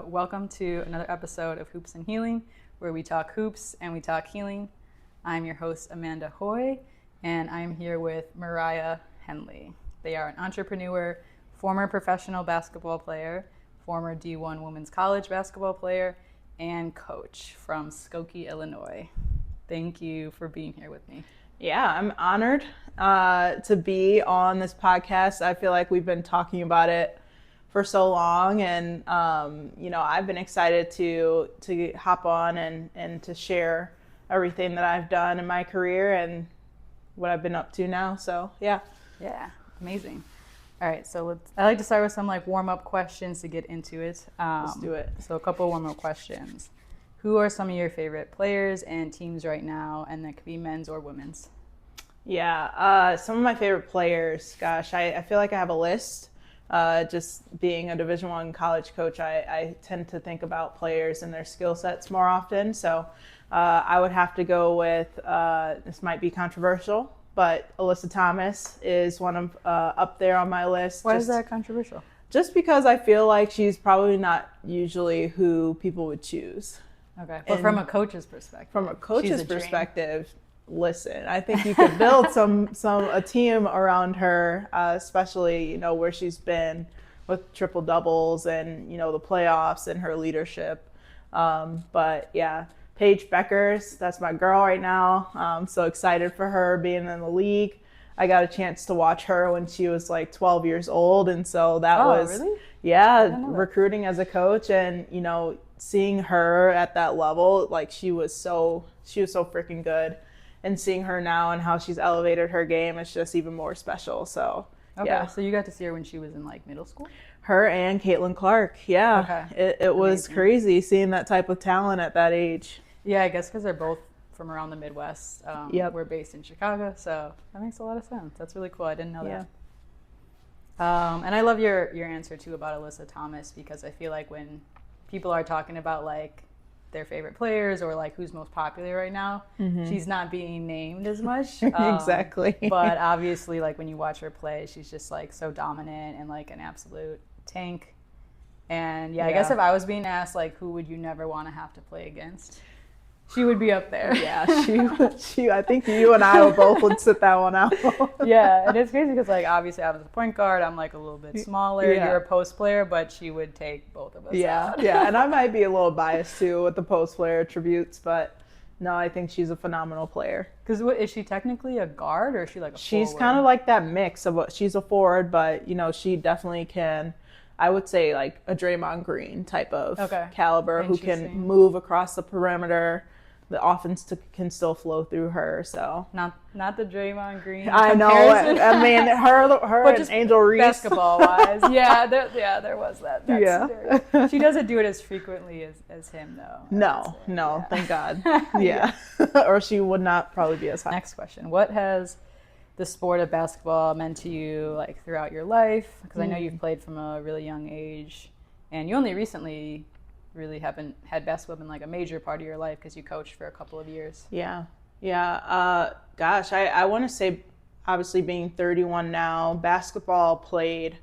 Welcome to another episode of Hoops and Healing, where we talk hoops and we talk healing. I'm your host, Amanda Hoy, and I'm here with Mariyah Henley. They are an entrepreneur, former professional basketball player, former D1 women's college basketball player, and coach from Skokie, Illinois. Thank you for being here with me. Yeah, I'm honored to be on this podcast. I feel like we've been talking about it for so long, and I've been excited to hop on and to share everything that I've done in my career and what I've been up to now. So yeah, amazing. All right, so I like to start with some warm-up questions to get into it. Let's do it. So a couple warm-up questions. Who are some of your favorite players and teams right now? And that could be men's or women's. Yeah, some of my favorite players. Gosh, I feel like I have a list. Just being a Division I college coach, I tend to think about players and their skill sets more often. So I would have to go with, this might be controversial, but Alyssa Thomas is one of up there on my list. Why is that controversial? Just because I feel like she's probably not usually who people would choose. Okay, but from a coach's perspective. From a coach's perspective, listen, I think you could build a team around her, especially, where she's been with triple doubles and, the playoffs and her leadership. But yeah, Paige Beckers, that's my girl right now. I'm so excited for her being in the league. I got a chance to watch her when she was 12 years old. And so that was, really? Yeah, recruiting as a coach and, seeing her at that level, she was so freaking good. And seeing her now and how she's elevated her game, it's just even more special. So, okay, yeah. So you got to see her when she was in middle school? Her and Caitlin Clark, yeah. Okay. It was crazy seeing that type of talent at that age. Yeah, I guess because they're both from around the Midwest. Yep. We're based in Chicago, so that makes a lot of sense. That's really cool. I didn't know that. And I love your answer too about Alyssa Thomas, because I feel like when people are talking about their favorite players or who's most popular right now, she's not being named as much. Exactly. But obviously when you watch her play, she's just so dominant and an absolute tank. And I guess if I was being asked who would you never want to have to play against, she would be up there. Yeah, she I think you and I would sit that one out. Yeah, and it's crazy because obviously I was a point guard, I'm a little bit smaller, Yeah. You're a post player, but she would take both of us out. Yeah, and I might be a little biased too with the post player attributes, but no, I think she's a phenomenal player. Because is she technically a guard or is she a She's forward? kind of that mix of she's a forward, but she definitely can, I would say a Draymond Green type of caliber who can move across the perimeter. The offense can still flow through her, so not the Draymond Green. I know. I mean, her and Angel Reese. Basketball wise, there was that. Yeah, she doesn't do it as frequently as him though. No, thank God. Yeah, or she would not probably be as high. Next question: what has the sport of basketball meant to you throughout your life? Because I know you've played from a really young age, and you only recently really haven't had basketball been a major part of your life because you coached for a couple of years. Yeah. Gosh, I want to say, obviously being 31 now, basketball played,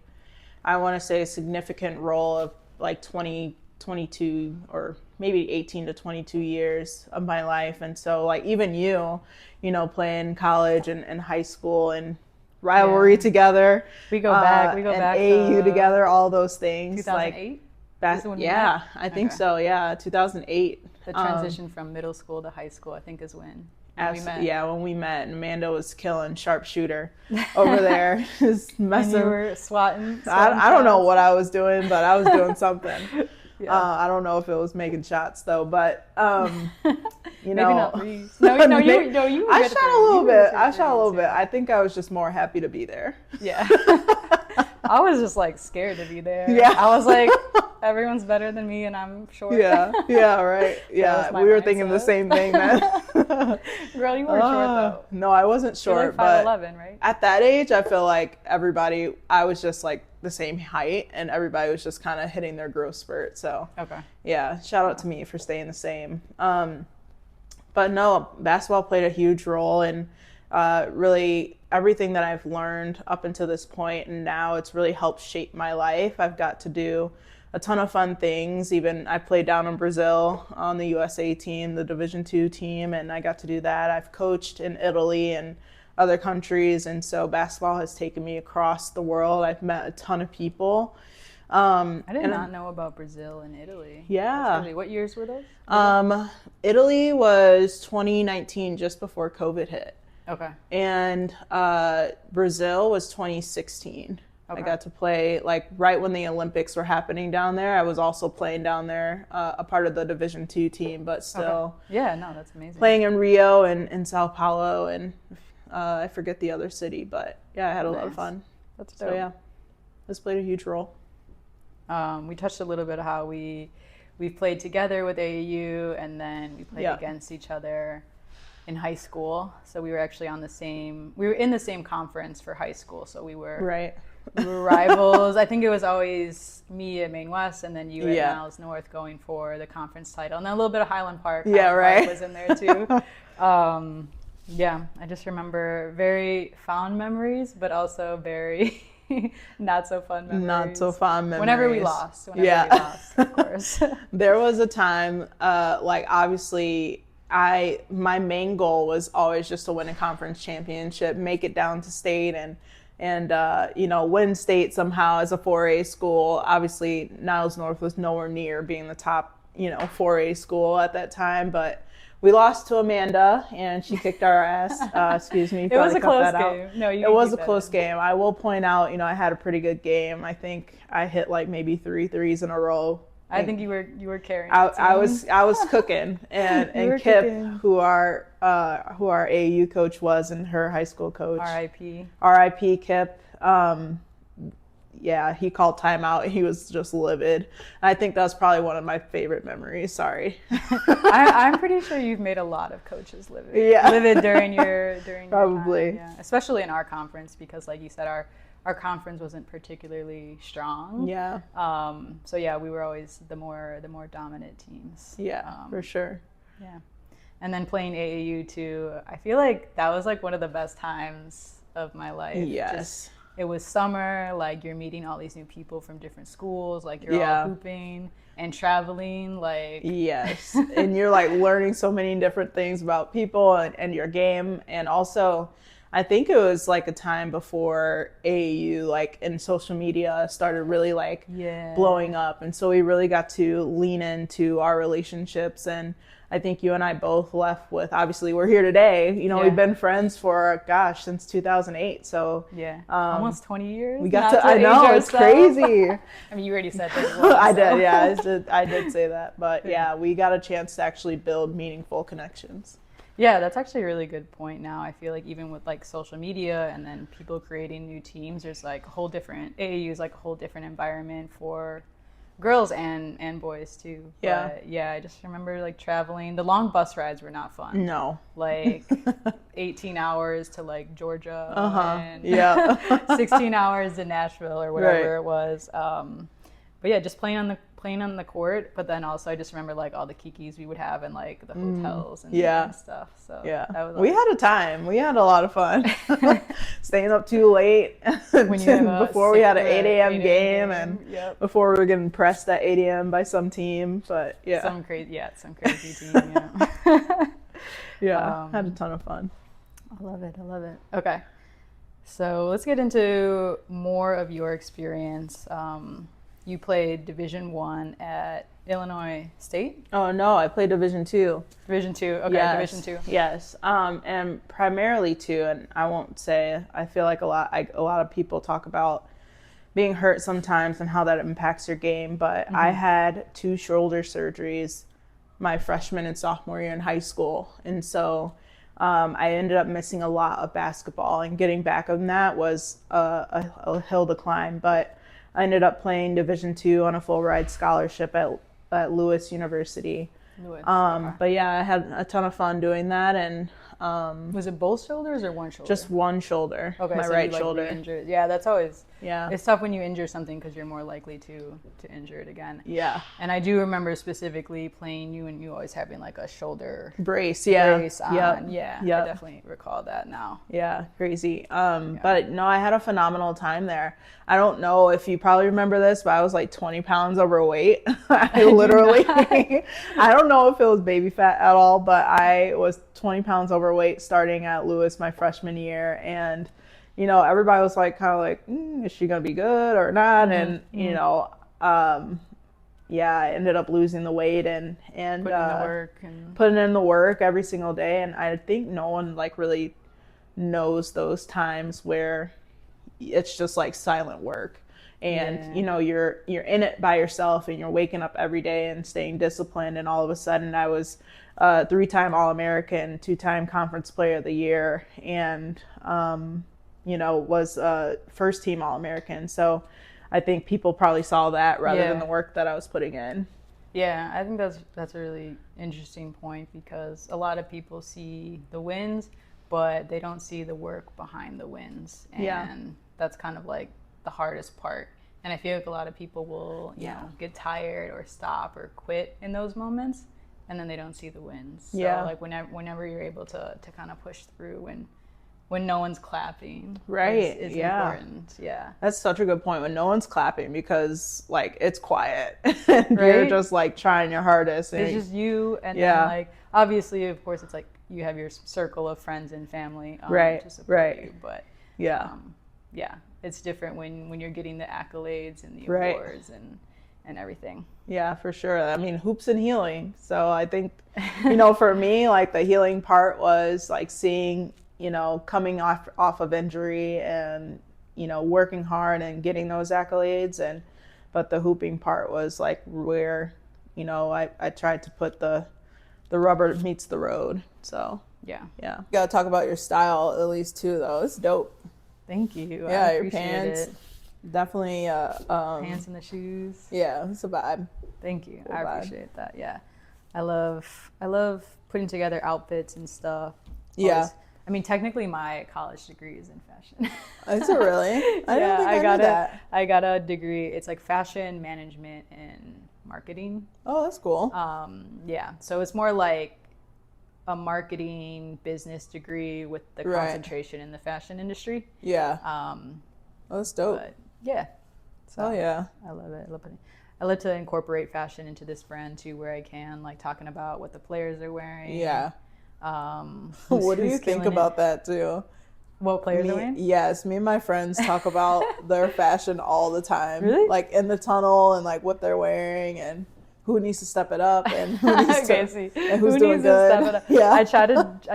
I want to say, a significant role of 22 or maybe 18 to 22 years of my life. And so even you playing college and high school and rivalry together. We go back and back AU together, all those things. 2008? I think so. Yeah, 2008. The transition from middle school to high school, I think, is when we met. Yeah, when we met, Amanda was killing sharpshooter over there, just messing. And you were swatting. I don't know what I was doing, but I was doing something. I don't know if it was making shots though, but maybe not threes. No, you. I shot a little bit. I think I was just more happy to be there. Yeah. I was just scared to be there. Yeah. I was everyone's better than me and I'm short. Yeah, right. Yeah, we were thinking the same thing then. Girl, you weren't short though. No, I wasn't short. You're 5'11", right? At that age, I feel like everybody, I was just the same height and everybody was just kind of hitting their growth spurt. So, yeah, shout out to me for staying the same. But no, basketball played a huge role in really everything that I've learned up until this point, and now it's really helped shape my life. I've got to do a ton of fun things. Even I played down in Brazil on the USA team, the Division II team, and I got to do that. I've coached in Italy and other countries, and so basketball has taken me across the world. I've met a ton of people. I did not know about Brazil and Italy. Yeah. What years were those? Italy was 2019, just before COVID hit. Okay. And Brazil was 2016. Okay. I got to play like right when the Olympics were happening down there. I was also playing down there, a part of the Division II team, but still. Okay. Yeah, no, that's amazing. Playing in Rio and in Sao Paulo, and I forget the other city, but yeah, I had a lot of fun. That's dope. So yeah, this played a huge role. We touched a little bit of how we played together with AAU, and then we played against each other in high school. So we were actually we were in the same conference for high school. So we were rivals. I think it was always me at Maine West, and then you at Niles North going for the conference title, and then a little bit of Highland Park. Park was in there too. I just remember very fond memories, but also very not so fun memories. Not so fun memories. Whenever we lost, of course. There was a time, obviously, my main goal was always just to win a conference championship, make it down to state, and win state somehow as a 4A school. Obviously, Niles North was nowhere near being the top, 4A school at that time, but we lost to Amanda, and she kicked our ass. Excuse me. It was a close game. No, it was a close game. I will point out, I had a pretty good game. I think I hit like maybe 3 threes in a row. I think you were carrying. I was cooking, and Kip, cooking. who our AAU coach was, and her high school coach. R.I.P. Kip. He called timeout. He was just livid. I think that's probably one of my favorite memories. Sorry. I'm pretty sure you've made a lot of coaches livid. Yeah. Livid during your probably. Your time. Yeah. Especially in our conference, because like you said, our conference wasn't particularly strong. Yeah. We were always the more dominant teams. Yeah, for sure. Yeah. And then playing AAU too, I feel like that was like one of the best times of my life. Yes. It was summer, like you're meeting all these new people from different schools, like you're all hooping and traveling, like. Yes, and you're like learning so many different things about people and your game. And also, I think it was like a time before AAU, like in social media started really like blowing up. And so we really got to lean into our relationships, and I think you and I both left with, obviously we're here today, we've been friends for, since 2008. So almost 20 years. We got to I know, it's crazy. I mean, you already said that as well. I did, I did say that. But we got a chance to actually build meaningful connections. Yeah, that's actually a really good point now. I feel like even with like social media and then people creating new teams, there's like AAU is like a whole different environment for girls and boys too. But I just remember like traveling. The long bus rides were not fun. No. Like 18 hours to like Georgia and 16 hours to Nashville or whatever it was. But yeah, just playing on the court, but then also I just remember like all the kikis we would have in like the hotels and stuff. So that was we had a time. We had a lot of fun. Staying up too late before we had an 8 a.m. game and before we were getting pressed at 8 a.m. by some team. But some crazy team. Had a ton of fun. I love it. Okay, so let's get into more of your experience. You played Division I at Illinois State? Oh, no, I played Division II. Division II, okay, yes. Division II. Yes, and primarily too, and I won't say, I feel like a lot of people talk about being hurt sometimes and how that impacts your game, but I had 2 shoulder surgeries my freshman and sophomore year in high school, and so I ended up missing a lot of basketball, and getting back on that was a hill to climb, but I ended up playing Division II on a full ride scholarship at Lewis University. But yeah, I had a ton of fun doing that. And was it both shoulders or one shoulder? Just one shoulder. Okay, my so right you, shoulder. Re-injured. Yeah, that's always Yeah. It's tough when you injure something because you're more likely to injure it again. Yeah. And I do remember specifically playing you and you always having like a shoulder brace on. Yep. Yeah, I definitely recall that now. Yeah, crazy. But no, I had a phenomenal time there. I don't know if you probably remember this, but I was like 20 pounds overweight. I literally, I don't know if it was baby fat at all, but I was 20 pounds overweight starting at Lewis my freshman year. And, you know, everybody was like, kind of like, is she going to be good or not? And, you know, yeah, I ended up losing the weight and putting in the work every single day. And I think no one like really knows those times where it's just like silent work. And, you know, you're in it by yourself and you're waking up every day and staying disciplined. And all of a sudden I was 3-time All-American, 2-time Conference Player of the Year, and, you know, was first team All-American. So I think people probably saw that rather than the work that I was putting in. Yeah, I think that's a really interesting point because a lot of people see the wins, but they don't see the work behind the wins. And that's kind of like the hardest part. And I feel like a lot of people will, you know, get tired or stop or quit in those moments, and then they don't see the wins. So like whenever you're able to kind of push through when no one's clapping, is important. Yeah, that's such a good point. When no one's clapping, because like it's quiet and you're just like trying your hardest. It's just you, and then like obviously, of course, it's like you have your circle of friends and family to support you, but it's different when you're getting the accolades and the awards and everything. Yeah, for sure. I mean, hoops and healing. So I think, you know, for me, like the healing part was like seeing, you know, coming off of injury and, you know, working hard and getting those accolades. But the hooping part was like where, you know, I tried to put the rubber meets the road. So yeah. You gotta talk about your style at least too, though. It's dope. Thank you. Yeah, your pants. Definitely. Pants and the shoes. Yeah, it's a vibe. Thank you. I appreciate that. Yeah, I love putting together outfits and stuff. Yeah. I mean, technically, my college degree is in fashion. Is it really? I didn't think I knew that. I got a degree. It's like fashion management and marketing. Oh, that's cool. Yeah. So it's more like a marketing business degree with the concentration in the fashion industry. Yeah. Oh, that's dope. But yeah. So yeah. I love it. I love to incorporate fashion into this brand too, where I can, like talking about what the players are wearing. Yeah. What do you think about that too? What players are wearing? Yes, me and my friends talk about their fashion all the time. Really? Like in the tunnel and like what they're wearing and who needs to step it up and who needs and who's doing good. Step it up. Yeah. I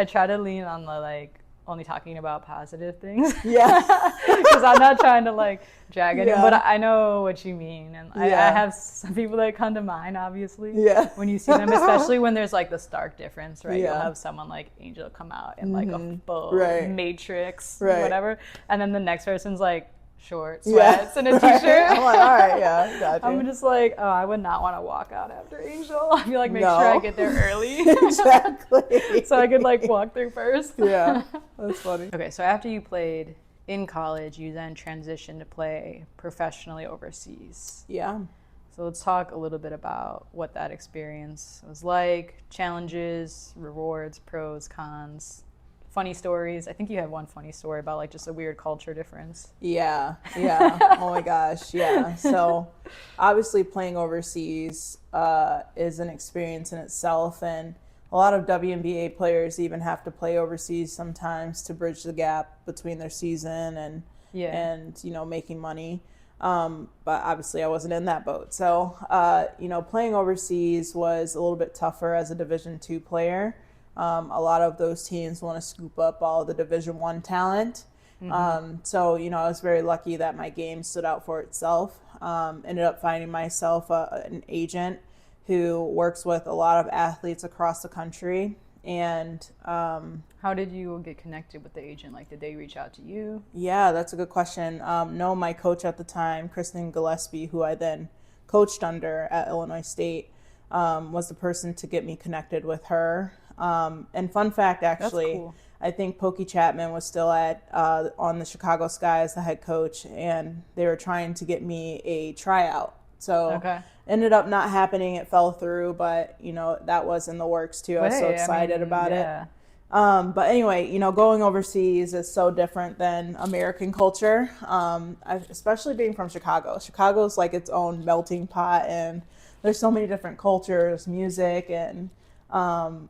try to lean on the like only talking about positive things. Yeah. Because I'm not trying to like drag anyone, but I know what you mean. And I have some people that come to mind, obviously. Yeah. When you see them, especially when there's like the stark difference, right? Yeah. You'll have someone like Angel come out in like a full Matrix, whatever. And then the next person's like short sweats and a t-shirt. I'm like, all right, yeah, got you. I'm just like, oh, I would not want to walk out after Angel. I feel like make sure I get there early. Exactly. So I could like walk through first. Yeah, that's funny. Okay, so after you played in college, you then transitioned to play professionally overseas. Yeah. So let's talk a little bit about what that experience was like, challenges, rewards, pros, cons. Funny stories. I think you have one funny story about like just a weird culture difference. Yeah. Oh my gosh. Yeah. So obviously playing overseas is an experience in itself, and a lot of WNBA players even have to play overseas sometimes to bridge the gap between their season and you know, making money. But obviously I wasn't in that boat. So you know, playing overseas was a little bit tougher as a Division II player. A lot of those teams want to scoop up all the Division I talent. So, you know, I was very lucky that my game stood out for itself. Ended up finding myself an agent who works with a lot of athletes across the country. And how did you get connected with the agent? Like, did they reach out to you? Yeah, that's a good question. No, my coach at the time, Kristen Gillespie, who I then coached under at Illinois State, was the person to get me connected with her. And fun fact, That's actually, cool. I think Pokey Chapman was still on the Chicago Sky as the head coach, and they were trying to get me a tryout. So Okay. ended up not happening. It fell through, but that was in the works too. I was so Hey, excited about yeah. it. But anyway, going overseas is so different than American culture, especially being from Chicago. Chicago's like its own melting pot, and there's so many different cultures, music, and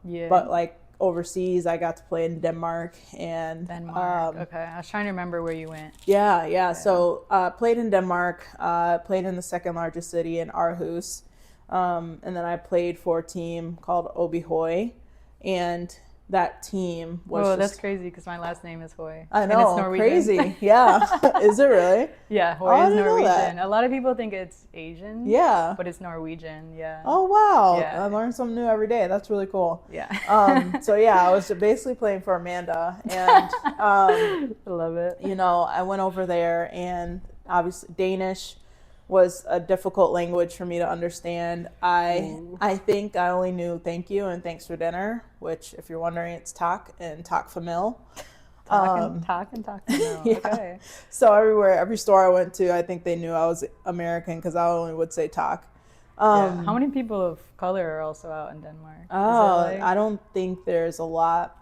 Yeah. but like overseas, I got to play in Denmark and Denmark. Okay. I was trying to remember where you went. yeah. So played in Denmark, played in the second largest city in Aarhus, and then I played for a team called Obihoy, and that team was Whoa, just, that's crazy because my last name is Hoy. I And know, it's Norwegian. crazy. Yeah. Is it really? Yeah, Hoy I is didn't know that. Norwegian. A lot of people think it's Asian. Yeah. But it's Norwegian, yeah. Oh, wow. Yeah. I learn something new every day. That's really cool. Yeah. So yeah, I was basically playing for Amanda, and I love it. I went over there, and obviously Danish was a difficult language for me to understand. I think I only knew thank you and thanks for dinner, which, if you're wondering, it's tak and tak for mil. Talk. No. Yeah. Okay. So every store I went to, I think they knew I was American because I only would say tak. Yeah. How many people of color are also out in Denmark? I don't think there's a lot.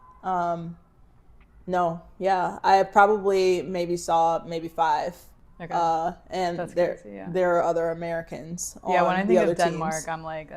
No, yeah, I probably maybe saw maybe 5. Okay. And That's there crazy, yeah. there are other Americans. Yeah, when on I the think other of Denmark, teams. I'm like,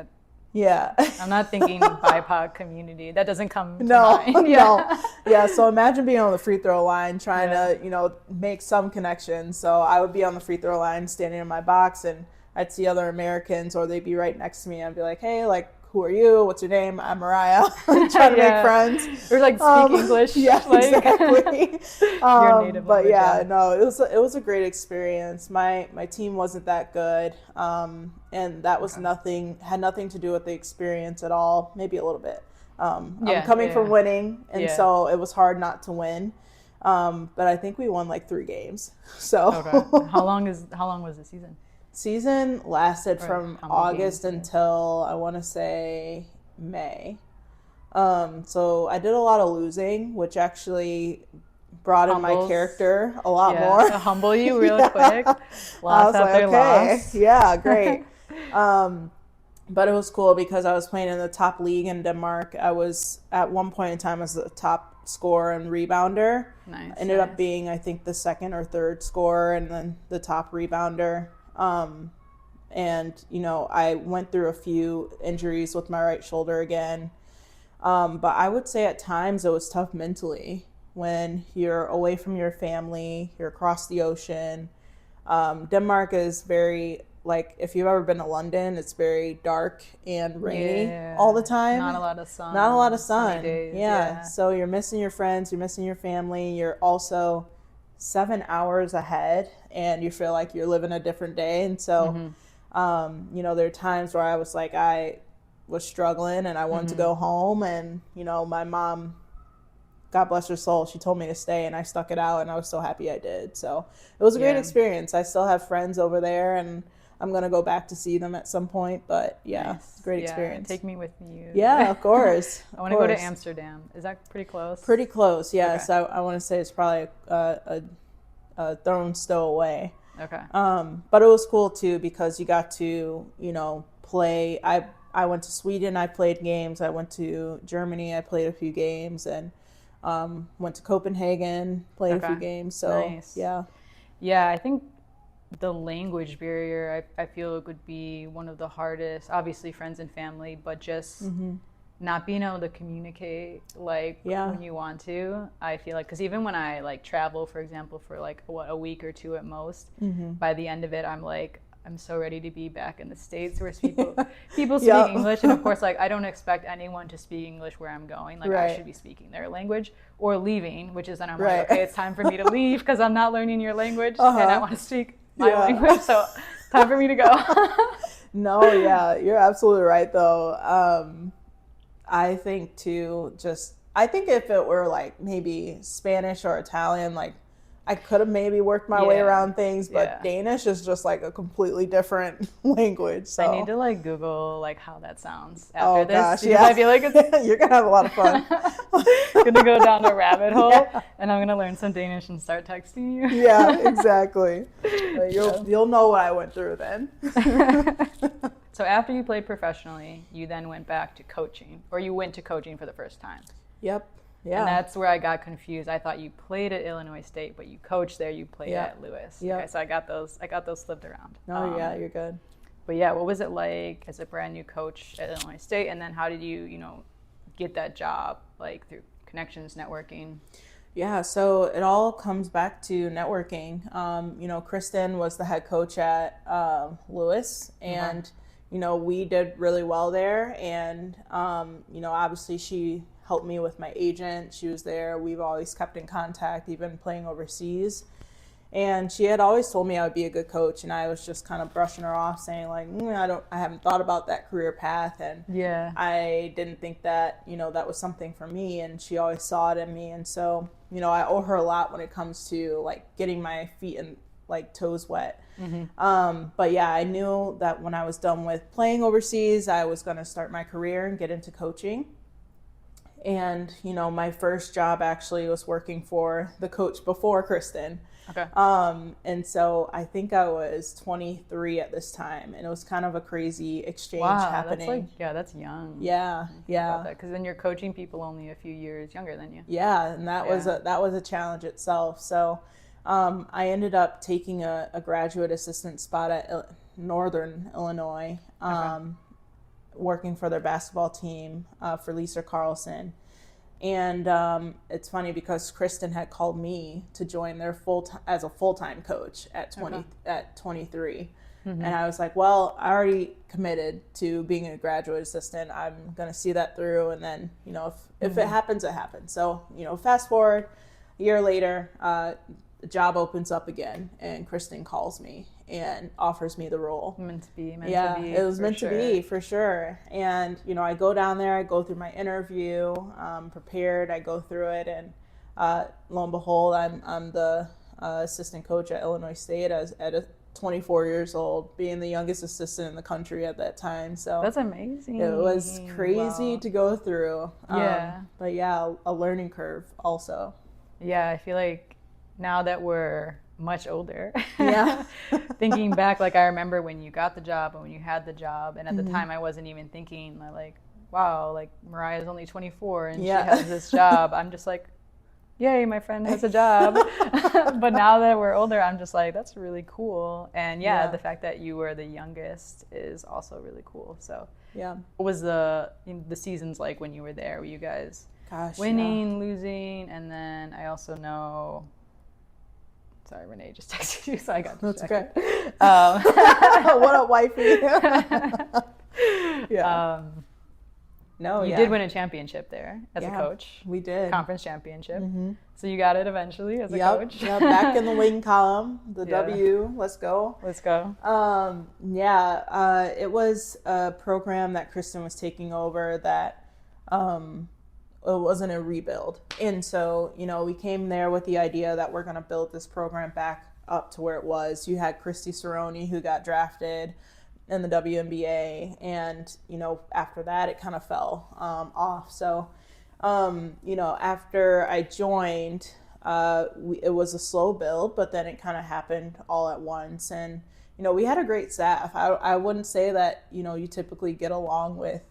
Yeah. I'm not thinking BIPOC community. That doesn't come to No, mind. Yeah. no. Yeah, so imagine being on the free throw line trying Yeah. to, make some connections. So I would be on the free throw line standing in my box, and I'd see other Americans, or they'd be right next to me. I'd be like, hey, like, who are you? What's your name? I'm Mariah. Trying to make friends. Or like speak English. Yeah, like. exactly. Your native But language, yeah, yeah. no, it was a great experience. My team wasn't that good, and that was had nothing to do with the experience at all. Maybe a little bit. I'm coming from winning, and so it was hard not to win. But I think we won like 3 games. So Okay. How long was the season? Season lasted from how many August games? until I want to say May. So I did a lot of losing, which actually brought in my Humbles. character a lot more. To humble you real quick. I Loss was like, after okay, loss. yeah, great. But it was cool because I was playing in the top league in Denmark. I was at one point in time as the top scorer and rebounder. Nice. Ended up being, I think, the second or third scorer and then the top rebounder. And I went through a few injuries with my right shoulder again. But I would say at times it was tough mentally when you're away from your family, you're across the ocean. Denmark is very, like, if you've ever been to London, it's very dark and rainy all the time. Not a lot of sun. Not a lot of sun. Sunny days, Yeah. So you're missing your friends, you're missing your family, you're also 7 hours ahead, and you feel like you're living a different day. And so, there are times where I was like, I was struggling and I wanted to go home. And, my mom, God bless her soul, she told me to stay, and I stuck it out, and I was so happy I did. So it was a great experience. I still have friends over there, and I'm going to go back to see them at some point. But yeah, nice. Great experience. Take me with you. Yeah, of course. I want to go to Amsterdam. Is that pretty close? Pretty close, yes. Okay. I want to say it's probably a throne's throw away. Okay. But it was cool too because you got to, play. I went to Sweden, I played games. I went to Germany, I played a few games, and went to Copenhagen, played a few games. So nice. Yeah, I think the language barrier, I feel it would be one of the hardest. Obviously, friends and family, but just not being able to communicate when you want to. I feel like, because even when I travel, for example, for a week or 2 at most, by the end of it, I'm like, I'm so ready to be back in the States where people speak English. And of course, I don't expect anyone to speak English where I'm going. I should be speaking their language or leaving, which is then I'm like, okay, it's time for me to leave because I'm not learning your language and I want to speak my language. So time for me to go. No, yeah, you're absolutely right though. I think too, I think if it were maybe Spanish or Italian, I could have maybe worked my way around things, but Yeah. Danish is just like a completely different language. So I need to like Google like how that sounds after this. Gosh, Because I feel like it's you're gonna have a lot of fun. gonna go down a rabbit hole, and I'm gonna learn some Danish and start texting you. Yeah, exactly. You'll know what I went through then. So after you played professionally, you then went back to coaching, or you went to coaching for the first time. Yep. Yeah. And that's where I got confused. I thought you played at Illinois State, but you coached there. You played at Lewis. Yeah. Okay, so I got those flipped around. Oh yeah, you're good. But yeah, what was it like as a brand new coach at Illinois State? And then how did you get that job, like through connections, networking? Yeah, so it all comes back to networking. Kristen was the head coach at Lewis, and we did really well there. And obviously she helped me with my agent. She was there. We've always kept in contact, even playing overseas. And she had always told me I would be a good coach, and I was just kind of brushing her off, saying like, I haven't thought about that career path, and I didn't think that that was something for me. And she always saw it in me, and so I owe her a lot when it comes to like getting my feet and like toes wet. But yeah, I knew that when I was done with playing overseas, I was going to start my career and get into coaching. And my first job actually was working for the coach before Kristen. Okay. And so I think I was 23 at this time, and it was kind of a crazy exchange happening. That's young. Yeah. Because then you're coaching people only a few years younger than you. Yeah, and that was a challenge itself. So I ended up taking a graduate assistant spot at Northern Illinois, working for their basketball team for Lisa Carlson. And it's funny because Kristen had called me to join their as a full-time coach at 23. And I was like, well, I already committed to being a graduate assistant. I'm going to see that through. And then, if it happens, it happens. So, fast forward a year later, the job opens up again, and Kristen calls me and offers me the role. Meant to be. It was meant to be, for sure. And, I go down there, I go through my interview, prepared, I go through it, and lo and behold, I'm the assistant coach at Illinois State at 24 years old, being the youngest assistant in the country at that time. So that's amazing. It was crazy to go through. But yeah, a learning curve also. Yeah, I feel like now that we're much older, thinking back, like I remember when you got the job and when you had the job, and at the time I wasn't even thinking like, wow, like Mariyah's only 24 and she has this job. I'm just like, yay, my friend has a job. But now that we're older, I'm just like, that's really cool. And the fact that you were the youngest is also really cool. So what was the seasons like when you were there? Were you guys winning, losing? And then I also know, sorry, Renee just texted you, so I got distracted. That's okay. What up, wifey? You did win a championship there as a coach. We did. Conference championship. So you got it eventually as a coach. Yep, back in the win column, the W. Let's go. Let's go. It was a program that Kristen was taking over that it wasn't a rebuild. And so, we came there with the idea that we're going to build this program back up to where it was. You had Christy Cerrone, who got drafted in the WNBA. And, after that, it kind of fell off. So, after I joined, it was a slow build, but then it kind of happened all at once. And, we had a great staff. I wouldn't say that, you typically get along with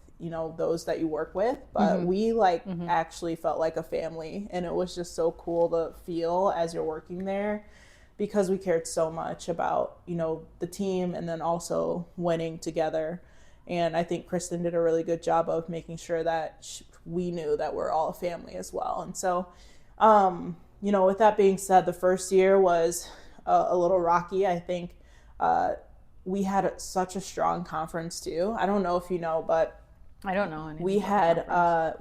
those that you work with, but we actually felt like a family, and it was just so cool to feel as you're working there, because we cared so much about the team and then also winning together. And I think Kristen did a really good job of making sure that we knew that we're all a family as well. And so with that being said, the first year was a little rocky. I think we had such a strong conference too. I don't know if you know, but I don't know.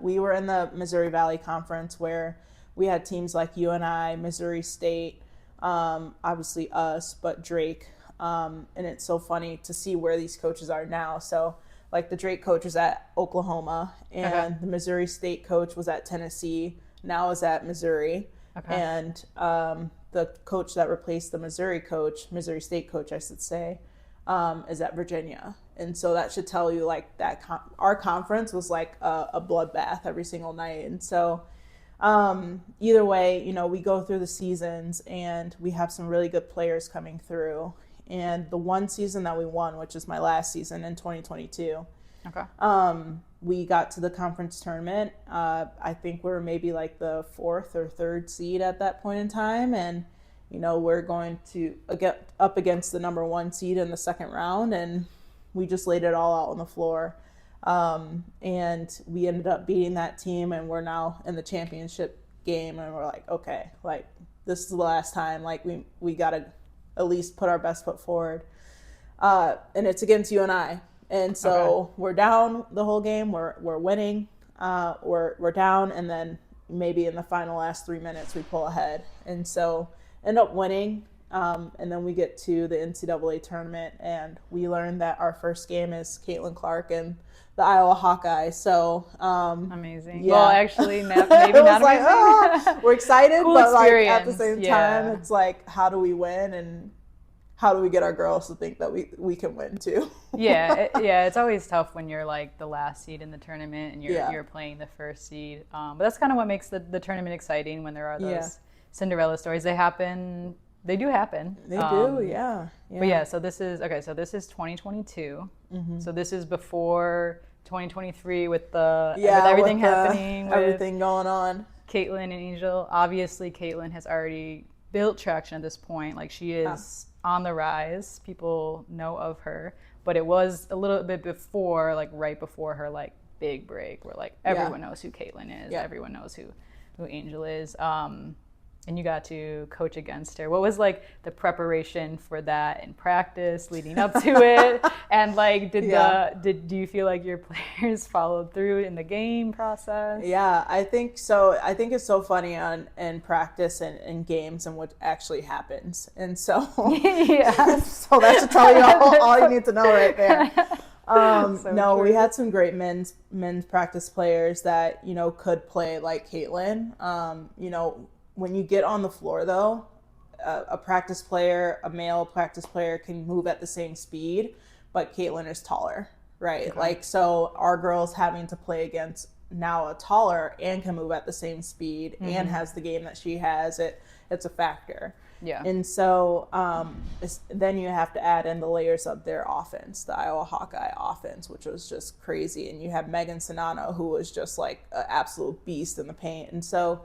We were in the Missouri Valley Conference, where we had teams like UNI, Missouri State, obviously us, but Drake. And it's so funny to see where these coaches are now. So like the Drake coach was at Oklahoma, and the Missouri State coach was at Tennessee, now is at Missouri. And the coach that replaced the Missouri State coach, I should say, is at Virginia. And so that should tell you like that our conference was like a bloodbath every single night. And so either way, you know, we go through the seasons and we have some really good players coming through. And the one season that we won, which is my last season in 2022, we got to the conference tournament. I think we were maybe like the 4th or 3rd seed at that point in time. And, you know, we're going to get up against the number 1 seed in the second round. And we just laid it all out on the floor. And we ended up beating that team, and we're now in the championship game. And we're like, okay, like this is the last time, like we got to at least put our best foot forward. And it's against UNI. And so we're down the whole game. We're winning. We're down, and then maybe in the final last 3 minutes we pull ahead, and so end up winning. And then we get to the NCAA tournament, and we learn that our first game is Caitlin Clark and the Iowa Hawkeyes. So amazing. Yeah. Well, actually, maybe not like, amazing. We're excited, Cool but like experience. at the same time, it's like, how do we win, and how do we get our girls to think that we can win too? It's always tough when you're like the last seed in the tournament and you're playing the first seed. But that's kind of what makes the tournament exciting when there are those Cinderella stories. They happen. They do happen. They do, yeah. But so this is 2022. Mm-hmm. So this is before 2023 with with everything happening, with everything going on. Caitlin and Angel. Obviously, Caitlin has already built traction at this point. Like she is on the rise. People know of her, but it was a little bit before, like right before her like big break, where like everyone knows who Caitlin is. Everyone knows who Angel is. And you got to coach against her. What was like the preparation for that in practice leading up to it? And like, do you feel like your players followed through in the game process? Yeah, I think so. I think it's so funny in practice and in games and what actually happens. And so, so that should tell you all you need to know right there. True. We had some great men's practice players that, you know, could play like Caitlin. You know, when you get on the floor, though, a male practice player can move at the same speed, but Caitlin is taller, right? Okay. Like, so our girls having to play against now a taller and can move at the same speed and has the game that she has, it's a factor. Yeah. And so then you have to add in the layers of their offense, the Iowa Hawkeye offense, which was just crazy. And you have Megan Sonano, who was just like an absolute beast in the paint. And so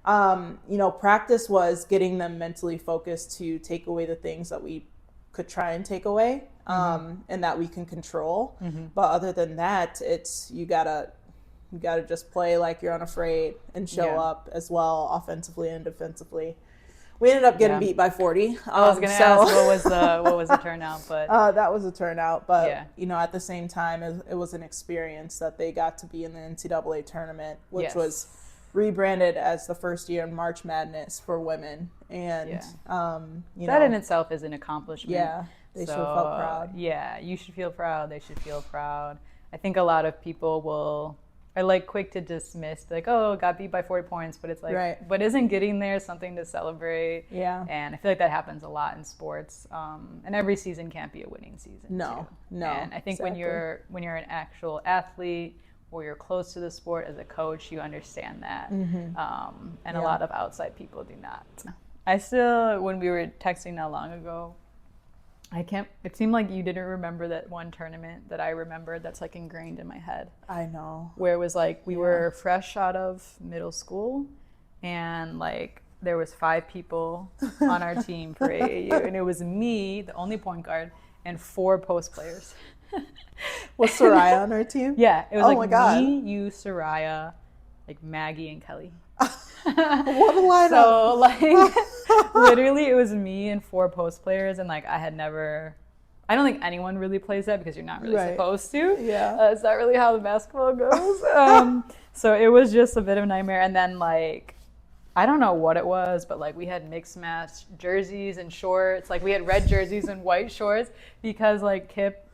you know, practice was getting them mentally focused to take away the things that we could try and take away, and that we can control. But other than that, it's you gotta just play like you're unafraid and show up as well, offensively and defensively. We ended up getting beat by 40. I was gonna ask what was the turnout, but that was a turnout. But you know, at the same time, it was an experience that they got to be in the NCAA tournament, which was rebranded as the first year in March Madness for women, and you that know, in itself is an accomplishment. Yeah, they should have felt proud. Yeah, you should feel proud. They should feel proud. I think a lot of people are like quick to dismiss, like, oh, got beat by 40 points, but it's like, but isn't getting there something to celebrate? Yeah, and I feel like that happens a lot in sports. And every season can't be a winning season. No. And I think when you're an actual athlete, or you're close to the sport as a coach, you understand that. And a lot of outside people do not. I still, when we were texting not long ago, it seemed like you didn't remember that one tournament that I remembered that's like ingrained in my head. I know. Where it was like, we were fresh out of middle school, and like there was 5 people on our team for AAU, and it was me, the only point guard, and 4 post players. Was Soraya on our team? Yeah, it was me, you, Soraya, like Maggie and Kelly. What a lineup! So like, literally, it was me and 4 post players, and like I don't think anyone really plays that because you're not really supposed to. Yeah, it's not really how the basketball goes. So it was just a bit of a nightmare, and then like, I don't know what it was, but like we had mixed match jerseys and shorts. Like we had red jerseys and white shorts because like Kip.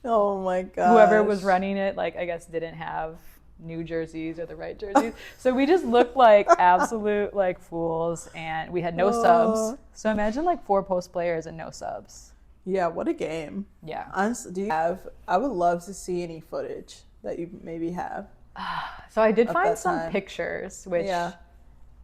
Oh my god! Whoever was running it, like I guess, didn't have new jerseys or the right jerseys. So we just looked like absolute like fools, and we had no subs. So imagine like 4 post players and no subs. Yeah, what a game. Yeah. Honestly, I would love to see any footage that you maybe have. So I did find some pictures, which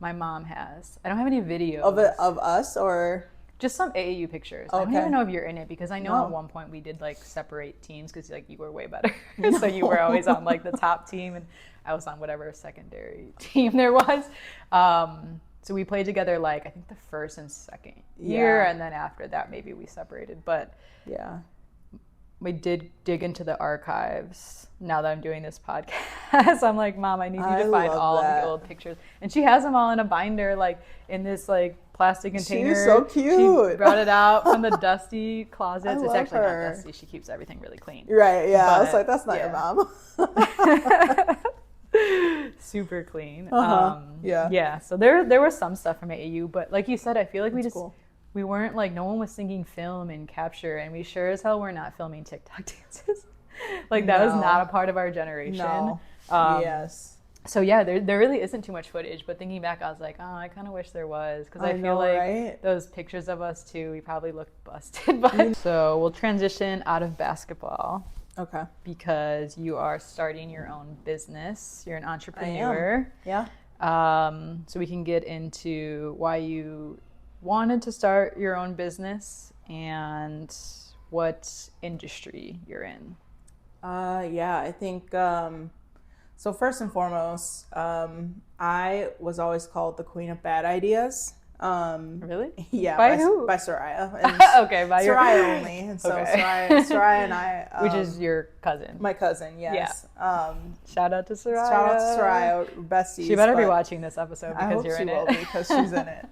my mom has. I don't have any videos. Of us or? Just some AAU pictures. Okay. I don't even know if you're in it, because I know at one point we did like separate teams, because like you were way better. So you were always on like the top team, and I was on whatever secondary team there was. So we played together like I think the first and second year, and then after that maybe we separated. But yeah, we did dig into the archives. Now that I'm doing this podcast, I'm like, Mom, I need you to find all the old pictures. And she has them all in a binder, like in this like plastic container. She's so cute. She brought it out from the dusty closets. It's actually not dusty. She keeps everything really clean. Right, yeah. But I was like, that's not your mom. Super clean. Yeah. So there was some stuff from AAU, but like you said, I feel like we weren't like, no one was thinking film and capture, and we sure as hell were not filming TikTok dances. Like that was not a part of our generation. No. Yes. So yeah, there really isn't too much footage, but thinking back, I was like, oh, I kind of wish there was, because I feel like those pictures of us too, we probably looked busted. But so we'll transition out of basketball. Okay. Because you are starting your own business. You're an entrepreneur. I am. Yeah. So we can get into why you wanted to start your own business and what industry you're in. I think, so first and foremost, I was always called the queen of bad ideas. Really? Yeah. By who? By Soraya. Okay, by Soraya only. And so Soraya and I. Which is your cousin. My cousin, yes. Yeah. Shout out to Soraya. Shout out to Soraya, besties. She better be watching this episode because you're in it. I hope she will, because she's in it.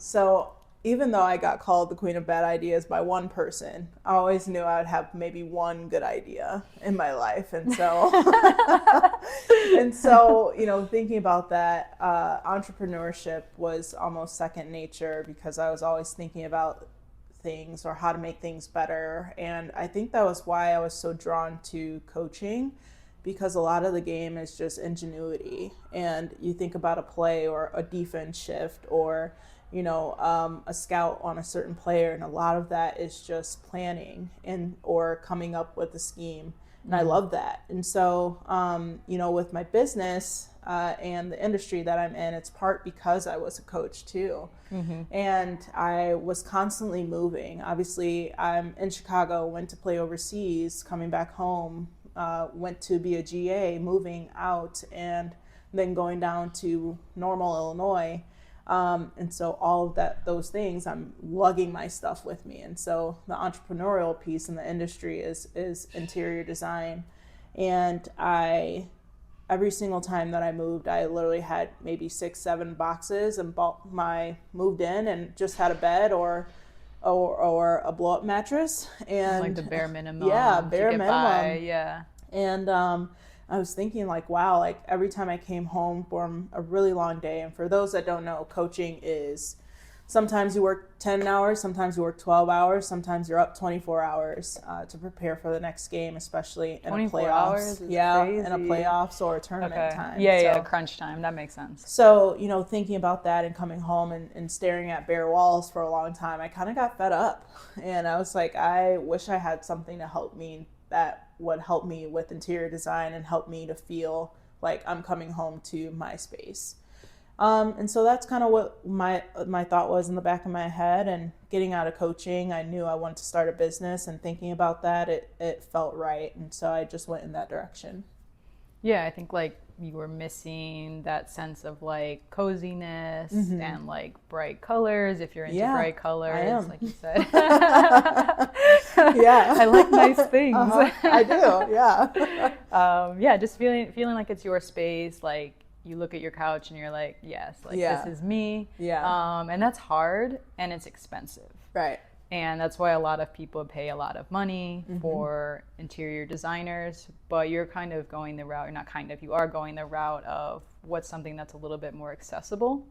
So even though I got called the queen of bad ideas by one person, I always knew I would have maybe one good idea in my life. And so, thinking about that, entrepreneurship was almost second nature, because I was always thinking about things or how to make things better. And I think that was why I was so drawn to coaching, because a lot of the game is just ingenuity. And you think about a play or a defense shift or a scout on a certain player, and a lot of that is just planning or coming up with a scheme. And I love that. And so, with my business and the industry that I'm in, it's part because I was a coach too. Mm-hmm. And I was constantly moving. Obviously, I'm in Chicago, went to play overseas, coming back home, went to be a GA, moving out, and then going down to Normal, Illinois. And so all of those things, I'm lugging my stuff with me. And so the entrepreneurial piece in the industry is interior design. And every single time that I moved, I literally had maybe 6-7 boxes and moved in and just had a bed or a blow up mattress. And like the bare minimum. Yeah, bare minimum. By, yeah. And, I was thinking like, wow, like every time I came home from a really long day, and for those that don't know, coaching is sometimes you work 10 hours, sometimes you work 12 hours, sometimes you're up 24 hours to prepare for the next game, especially in a playoffs. 24 hours is crazy. In a playoffs or a tournament time. Yeah, crunch time. That makes sense. So, thinking about that and coming home and staring at bare walls for a long time, I kind of got fed up. And I was like, I wish I had something to help me that would help me with interior design and help me to feel like I'm coming home to my space. And so that's kind of what my thought was in the back of my head. And getting out of coaching, I knew I wanted to start a business, and thinking about that, it felt right. And so I just went in that direction. Yeah, I think like you were missing that sense of like coziness and like bright colors. If you're into bright colors, I am. like you said. Yeah, I like nice things. I do. Yeah. Just feeling like it's your space. Like you look at your couch and you're like, yes, like this is me. Yeah. And that's hard and it's expensive. Right. And that's why a lot of people pay a lot of money for interior designers, but you're kind of going the route, you are going the route of what's something that's a little bit more accessible.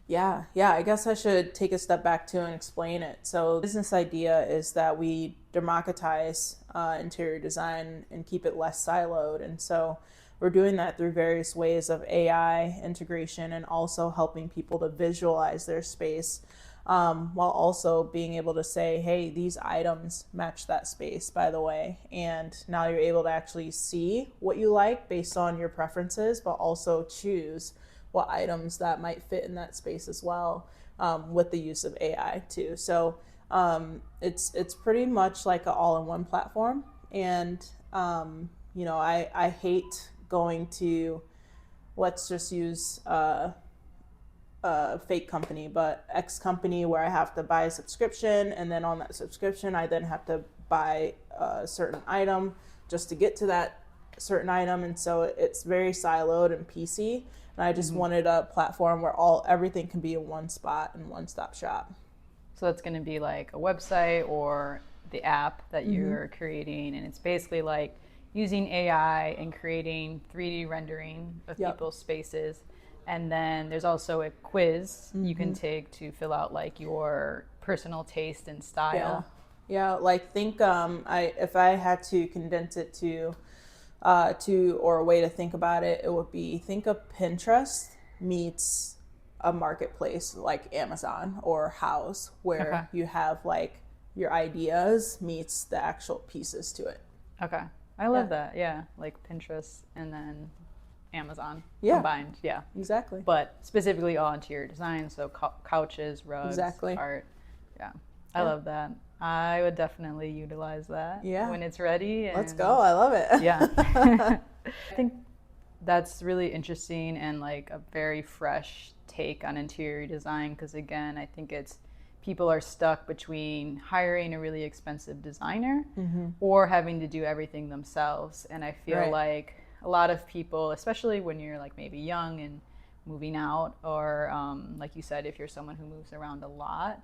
Yeah, I guess I should take a step back too and explain it. So the business idea is that we democratize interior design and keep it less siloed. And so we're doing that through various ways of AI integration and also helping people to visualize their space, while also being able to say, hey, these items match that space, by the way. And now you're able to actually see what you like based on your preferences, but also choose what items that might fit in that space as well, with the use of AI too. So it's pretty much like an all-in-one platform. And I hate going to, let's just use a fake company, but X company, where I have to buy a subscription, and then on that subscription I then have to buy a certain item just to get to that certain item. And so it's very siloed and PC, and I just wanted a platform where everything can be in one spot and one-stop shop. So that's going to be like a website or the app that you're creating, and it's basically like using AI and creating 3D rendering of people's spaces. And then there's also a quiz you can take to fill out like your personal taste and style. Yeah, like think if I had to condense it to or a way to think about it, it would be, think of Pinterest meets a marketplace like Amazon or House, where you have like your ideas meets the actual pieces to it. Okay. I love that. Yeah. Like Pinterest and then Amazon combined. Yeah. Exactly. But specifically all interior design. So couches, rugs, art. Yeah. I love that. I would definitely utilize that when it's ready. Let's go. I love it. Yeah. I think that's really interesting and like a very fresh take on interior design, because again, I think people are stuck between hiring a really expensive designer or having to do everything themselves. And I feel like a lot of people, especially when you're like maybe young and moving out, or like you said, if you're someone who moves around a lot,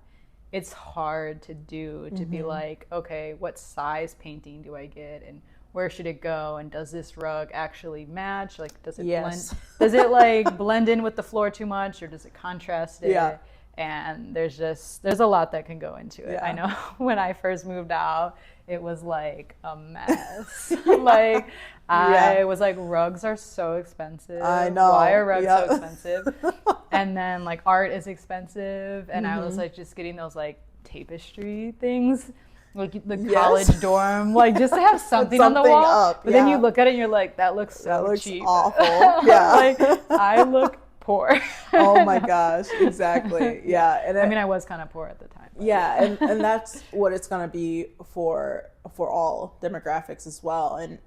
it's hard to do, to be like, okay, what size painting do I get, and where should it go, and does this rug actually match? Like, does it blend? Does it like blend in with the floor too much, or does it contrast it? Yeah. And there's a lot that can go into it. I know when I first moved out, it was like a mess. Like I was like, rugs are so expensive. I know. Why are rugs so expensive? And then like art is expensive. And I was like just getting those like tapestry things, like the college dorm, like just to have something on the wall. Up. But then you look at it and you're like, that looks so cheap. Awful. Yeah. Like I look poor. Oh my gosh, exactly. Yeah. And I mean, I was kind of poor at the time. Yeah, and that's what it's going to be for all demographics as well. And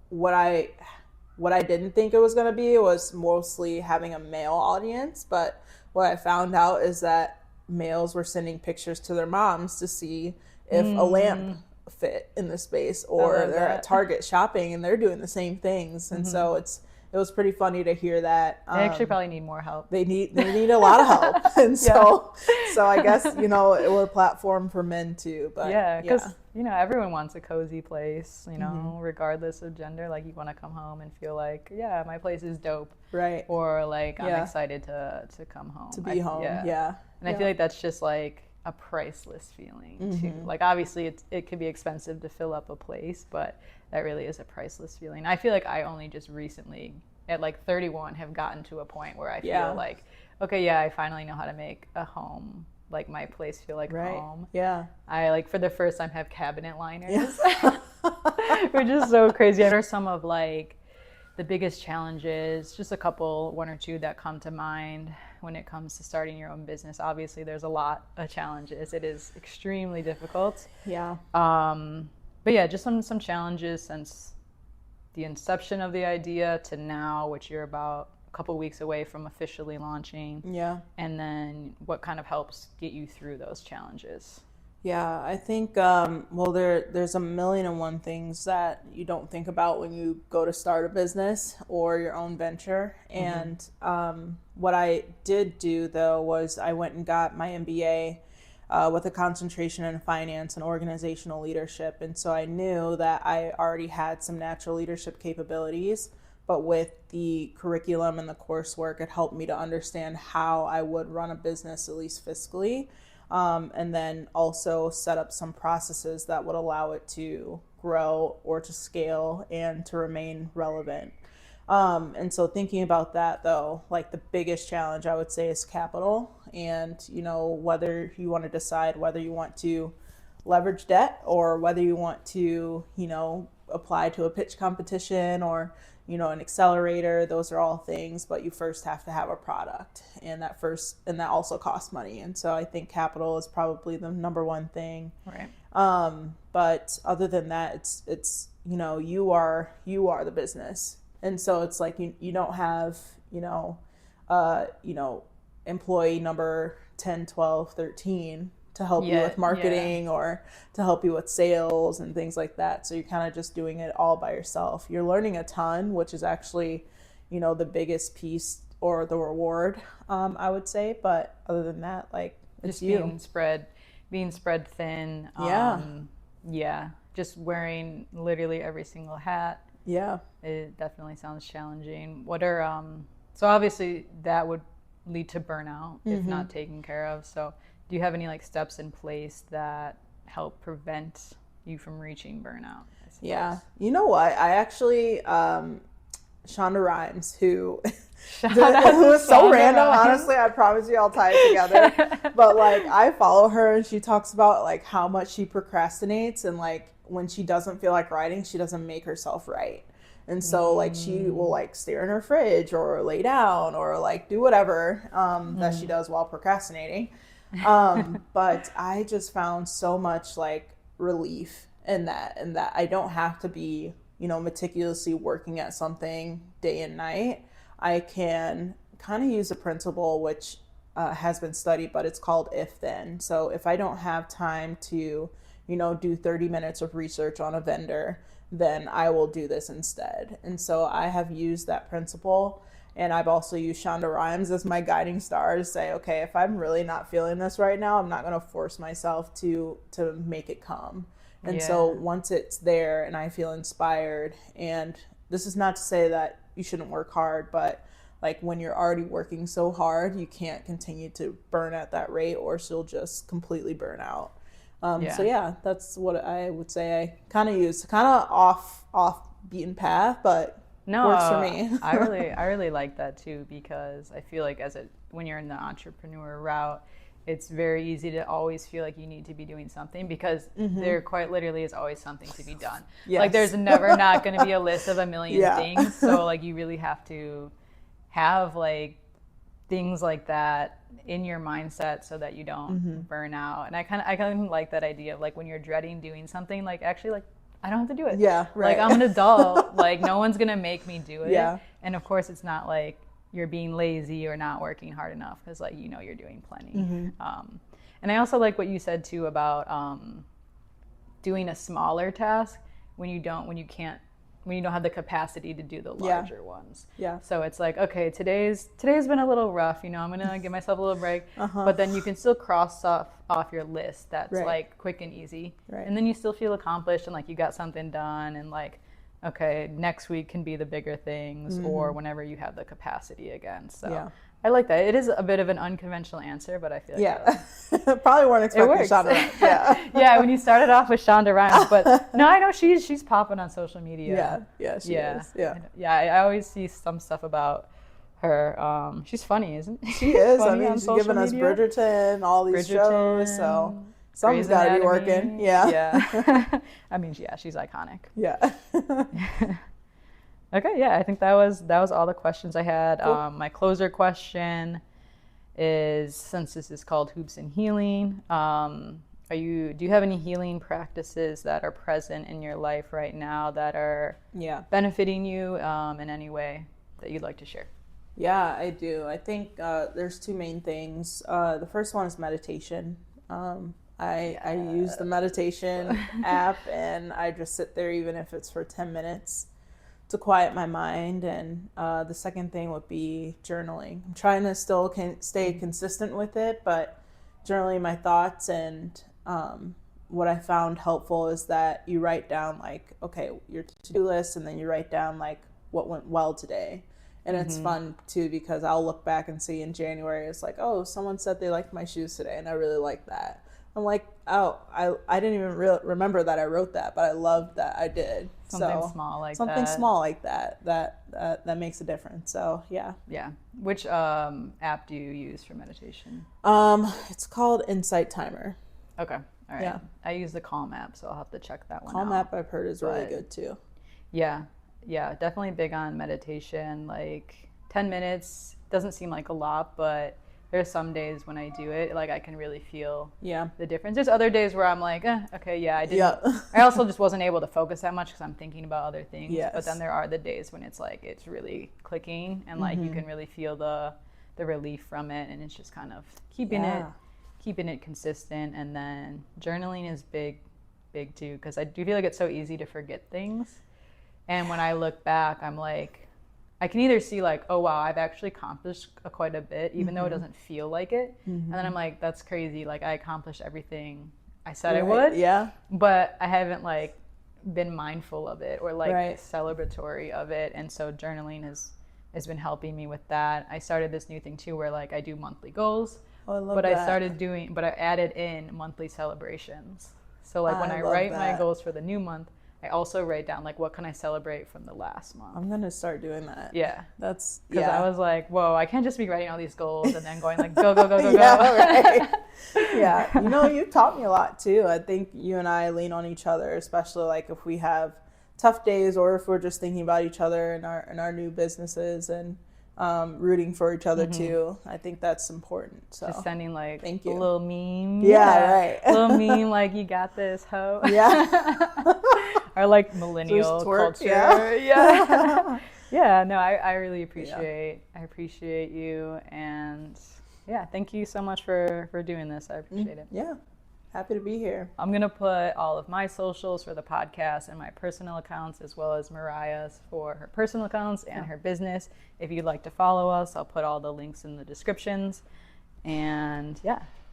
what I didn't think it was going to be was mostly having a male audience, but what I found out is that males were sending pictures to their moms to see if a lamp fit in the space, or they're at Target shopping and they're doing the same things. And so it was pretty funny to hear that. They actually probably need more help. They need a lot of help. And so I guess, we're a platform for men too. But because, everyone wants a cozy place, regardless of gender. Like you want to come home and feel like, my place is dope. Right. Or like, I'm excited to come home. To be home. Yeah. And I feel like that's just like a priceless feeling too. Like obviously it could be expensive to fill up a place, but that really is a priceless feeling. I feel like I only just recently at like 31 have gotten to a point where I feel like, okay, I finally know how to make a home, like my place feel like home. Yeah. I like for the first time have cabinet liners, which is so crazy. What are some of like the biggest challenges, just a couple, one or two that come to mind when it comes to starting your own business? Obviously there's a lot of challenges. It is extremely difficult. Yeah. But yeah, just some challenges since the inception of the idea to now, which you're about a couple weeks away from officially launching. Yeah. And then what kind of helps get you through those challenges? Yeah, I think, there's a million and one things that you don't think about when you go to start a business or your own venture. And what I did do, though, was I went and got my MBA with a concentration in finance and organizational leadership. And so I knew that I already had some natural leadership capabilities, but with the curriculum and the coursework, it helped me to understand how I would run a business, at least fiscally. And then also set up some processes that would allow it to grow or to scale and to remain relevant. And so thinking about that though, like the biggest challenge I would say is capital, and whether you want to decide whether you want to leverage debt or whether you want to apply to a pitch competition or an accelerator. Those are all things, but you first have to have a product, and that also costs money. And so I think capital is probably the number one thing. Right. But other than that, it's you are the business. And so it's like you don't have employee number 10, 12, 13 to help you with marketing or to help you with sales and things like that. So you're kind of just doing it all by yourself. You're learning a ton, which is actually, the biggest piece or the reward, I would say. But other than that, like, it's just being spread thin. Just wearing literally every single hat. Yeah. It definitely sounds challenging. What are, so obviously that would lead to burnout if not taken care of. So do you have any like steps in place that help prevent you from reaching burnout? Yeah. You know what? I actually, Shonda Rhimes, who who was so random. Honestly, I promise you I'll tie it together. But like, I follow her and she talks about like how much she procrastinates, and like when she doesn't feel like writing, she doesn't make herself write. And so like she will like stare in her fridge or lay down or like do whatever that she does while procrastinating. But I just found so much like relief in that I don't have to be, meticulously working at something day and night. I can kind of use a principle which has been studied, but it's called if then. So if I don't have time to, do 30 minutes of research on a vendor, then I will do this instead. And so I have used that principle. And I've also used Shonda Rhimes as my guiding star to say, okay, if I'm really not feeling this right now, I'm not going to force myself to make it come. And so once it's there and I feel inspired, and this is not to say that you shouldn't work hard, but like when you're already working so hard, you can't continue to burn at that rate or she'll just completely burn out. So yeah, that's what I would say I kind of use, kind of off beaten path, but works for me. I really like that too, because I feel like when you're in the entrepreneur route, it's very easy to always feel like you need to be doing something, because there quite literally is always something to be done. Yes. Like there's never not going to be a list of a million things. So like you really have to have like things like that in your mindset so that you don't burn out. And I kind of like that idea of like when you're dreading doing something, like actually like I don't have to do it. Yeah, right. Like I'm an adult. Like no one's gonna make me do it. Yeah. And of course, it's not like you're being lazy or not working hard enough, because like you're doing plenty. And I also like what you said too about doing a smaller task when you don't have the capacity to do the larger ones. Yeah. So it's like, okay, today's been a little rough. I'm gonna give myself a little break. But then you can still cross off your list that's like quick and easy. Right. And then you still feel accomplished and like you got something done, and like, okay, next week can be the bigger things or whenever you have the capacity again. So I like that. It is a bit of an unconventional answer, but I feel like probably weren't expecting Shonda Rhimes. Yeah, when you started off with Shonda Rhimes, but no, I know she's popping on social media. Yeah, she is. Yeah, I always see some stuff about her. She's funny, isn't she? She is. I mean, she's giving us Bridgerton, all these shows, so something's got to be working. Yeah. I mean, she's iconic. Yeah. Okay, I think that was all the questions I had. Cool. My closer question is, since this is called Hoops and Healing, do you have any healing practices that are present in your life right now that are benefiting you in any way that you'd like to share? Yeah, I do. I think there's two main things. The first one is meditation. I use the meditation app, and I just sit there, even if it's for 10 minutes, to quiet my mind. And the second thing would be journaling. I'm trying to still stay consistent with it, but journaling my thoughts. And what I found helpful is that you write down like, okay, your to-do list, and then you write down like what went well today. And it's fun too, because I'll look back and see in January, it's like, oh, someone said they liked my shoes today, and I really like that. I'm like, oh, I didn't even remember that I wrote that, but I loved that I did. Something small like something that. small like that makes a difference. So yeah. Yeah. Which app do you use for meditation? It's called Insight Timer. Okay. All right. Yeah. I use the Calm app, so I'll have to check that one Calm out. app I've heard is really good too. Yeah. Yeah. Definitely big on meditation. Like 10 minutes doesn't seem like a lot, but there's some days when I do it, like I can really feel the difference. There's other days where I'm like, okay, yeah, I didn't. Yeah. I also just wasn't able to focus that much because I'm thinking about other things. Yes. But then there are the days when it's like it's really clicking and like you can really feel the relief from it, and it's just kind of keeping it consistent. And then journaling is big too, because I do feel like it's so easy to forget things. And when I look back, I'm like, I can either see like, oh wow, I've actually accomplished quite a bit, even though it doesn't feel like it. And then I'm like, that's crazy. Like I accomplished everything I said I would. Yeah. But I haven't like been mindful of it or like celebratory of it. And so journaling has been helping me with that. I started this new thing too, where like I do monthly goals. Oh, I love that. But I added in monthly celebrations. So like when I write my goals for the new month, I also write down like what can I celebrate from the last month. I'm gonna start doing that. Yeah, that's because I was like, whoa, I can't just be writing all these goals and then going like go go go go go. Right. Yeah, you taught me a lot too. I think you and I lean on each other, especially like if we have tough days or if we're just thinking about each other and our new businesses and rooting for each other too. I think that's important. So just sending like thank you. A little meme. Yeah, right. A little meme like you got this, ho. Yeah. Or like millennial culture. Yeah. No, I really appreciate you, and thank you so much for doing this. I appreciate it. Yeah. Happy to be here. I'm going to put all of my socials for the podcast and my personal accounts, as well as Mariyah's for her personal accounts and her business. If you'd like to follow us, I'll put all the links in the descriptions. And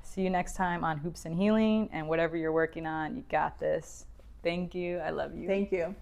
see you next time on Hoops and Healing. And whatever you're working on, you got this. Thank you. I love you. Thank you.